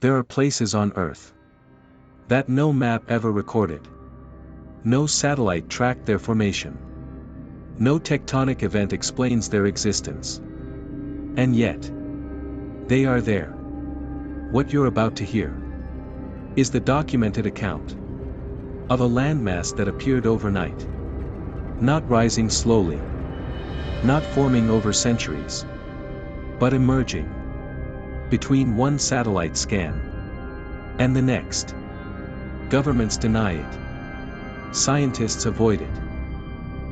There are places on Earth that no map ever recorded. No satellite tracked their formation. No tectonic event explains their existence. And yet, they are there. What you're about to hear is the documented account of a landmass that appeared overnight. Not rising slowly, not forming over centuries, but emerging between one satellite scan and the next. Governments deny it. Scientists avoid it.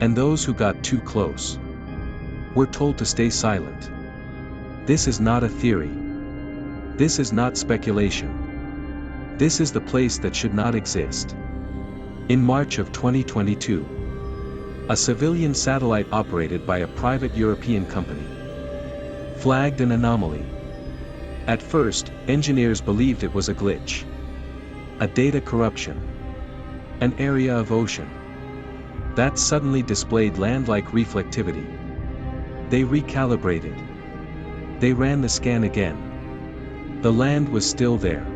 And those who got too close were told to stay silent. This is not a theory. This is not speculation. This is the place that should not exist. In March of 2022, a civilian satellite operated by a private European company flagged an anomaly. At first, engineers believed it was a glitch, a data corruption, an area of ocean that suddenly displayed land-like reflectivity. They recalibrated. They ran the scan again. The land was still there.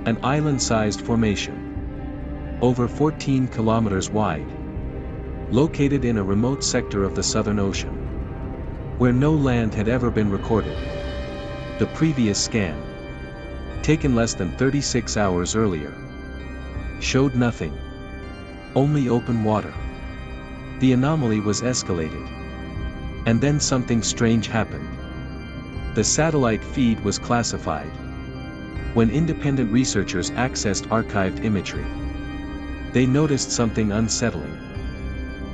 An island-sized formation, over 14 kilometers wide, located in a remote sector of the Southern Ocean, where no land had ever been recorded. The previous scan, taken less than 36 hours earlier, showed nothing. Only open water. The anomaly was escalated. And then something strange happened. The satellite feed was classified. When independent researchers accessed archived imagery, they noticed something unsettling.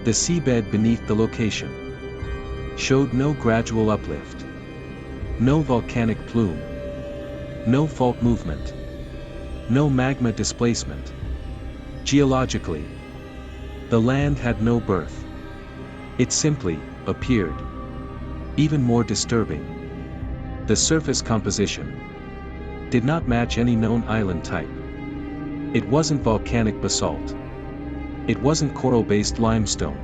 The seabed beneath the location showed no gradual uplift, no volcanic plume, no fault movement, no magma displacement. Geologically, the land had no birth. It simply appeared. Even more disturbing, the surface composition did not match any known island type. It wasn't volcanic basalt. It wasn't coral-based limestone.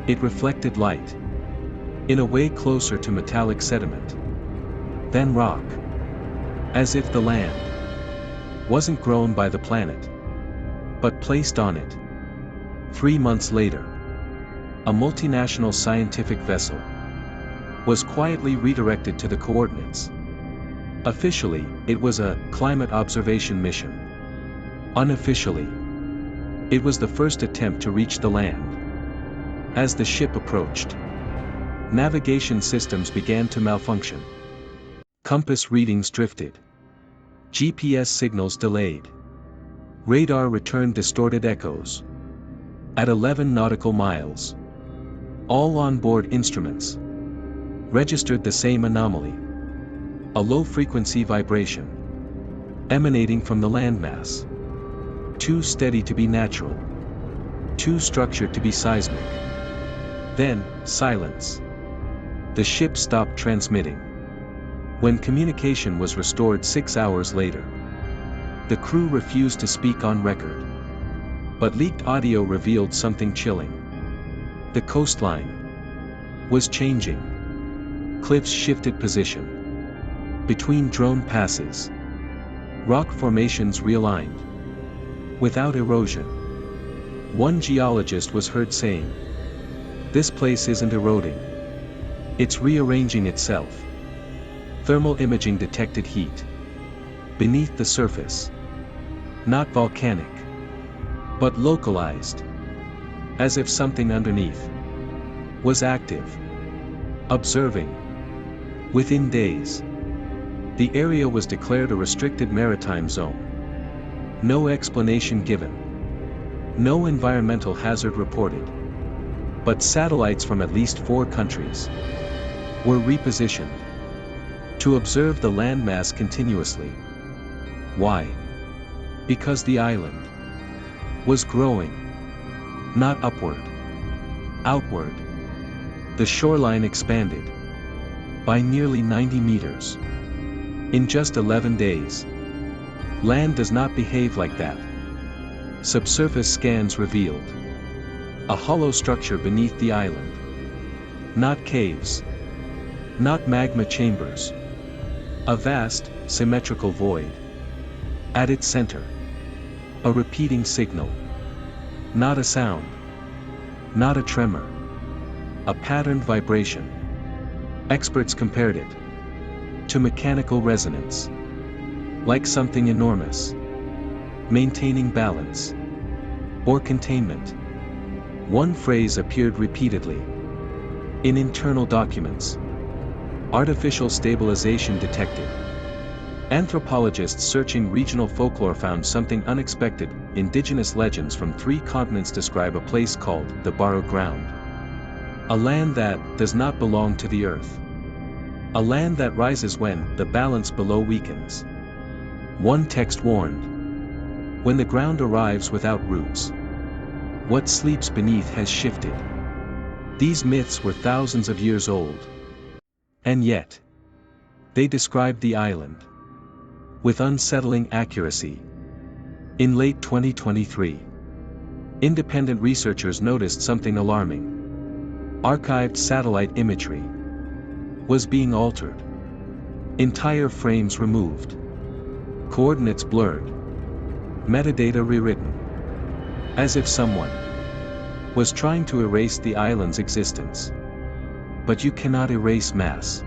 It reflected light in a way closer to metallic sediment than rock. As if the land wasn't grown by the planet, but placed on it. 3 months later, a multinational scientific vessel was quietly redirected to the coordinates. Officially, it was a climate observation mission. Unofficially, it was the first attempt to reach the land. As the ship approached, navigation systems began to malfunction. Compass readings drifted. GPS signals delayed. Radar returned distorted echoes. At 11 nautical miles, all onboard instruments registered the same anomaly. A low-frequency vibration emanating from the landmass. Too steady to be natural. Too structured to be seismic. Then, silence. The ship stopped transmitting. When communication was restored 6 hours later, the crew refused to speak on record. But leaked audio revealed something chilling. The coastline was changing. Cliffs shifted position. Between drone passes, rock formations realigned. Without erosion. One geologist was heard saying, "This place isn't eroding. It's rearranging itself." Thermal imaging detected heat beneath the surface. Not volcanic, but localized. As if something underneath was active. Observing. Within days, the area was declared a restricted maritime zone. No explanation given. No environmental hazard reported. But satellites from at least 4 countries were repositioned to observe the landmass continuously. Why? Because the island was growing. Not upward. Outward. The shoreline expanded by nearly 90 meters. In just 11 days. Land does not behave like that. Subsurface scans revealed a hollow structure beneath the island. Not caves. Not magma chambers. A vast, symmetrical void. At its center, a repeating signal. Not a sound. Not a tremor. A patterned vibration. Experts compared it to mechanical resonance. Like something enormous, maintaining balance, or containment. One phrase appeared repeatedly in internal documents. Artificial stabilization detected. Anthropologists searching regional folklore found something unexpected. Indigenous legends from 3 continents describe a place called the borrowed ground. A land that does not belong to the earth. A land that rises when the balance below weakens. One text warned, when the ground arrives without roots, what sleeps beneath has shifted. These myths were thousands of years old. And yet, they described the island with unsettling accuracy. In late 2023, independent researchers noticed something alarming. Archived satellite imagery was being altered. Entire frames removed. Coordinates blurred. Metadata rewritten. As if someone was trying to erase the island's existence. But you cannot erase mass.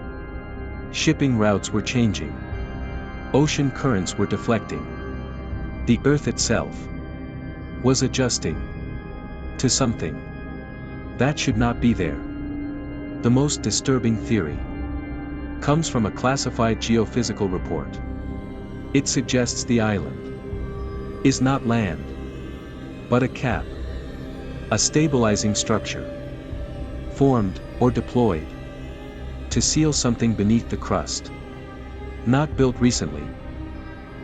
Shipping routes were changing. Ocean currents were deflecting. The Earth itself was adjusting to something that should not be there. The most disturbing theory comes from a classified geophysical report. It suggests the island is not land, but a cap, a stabilizing structure, formed or deployed to seal something beneath the crust. Not built recently.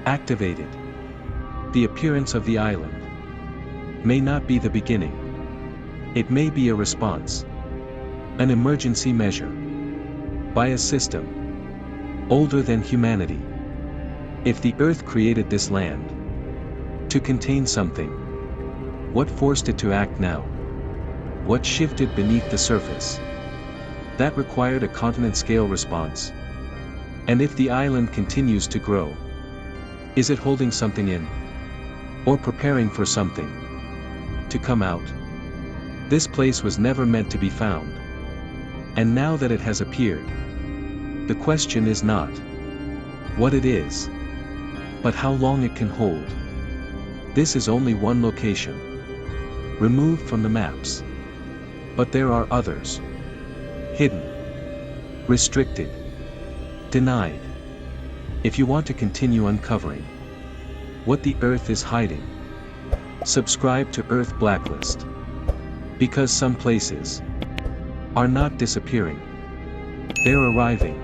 Activated. The appearance of the island may not be the beginning. It may be a response. An emergency measure. By a system older than humanity. If the Earth created this land to contain something, what forced it to act now? What shifted beneath the surface? That required a continent-scale response. And if the island continues to grow, is it holding something in? Or preparing for something to come out? This place was never meant to be found. And now that it has appeared, the question is not what it is, but how long it can hold. This is only one location, removed from the maps. But there are others. Hidden. Restricted. Denied. If you want to continue uncovering what the Earth is hiding, subscribe to Earth Blacklist. Because some places are not disappearing. They're arriving.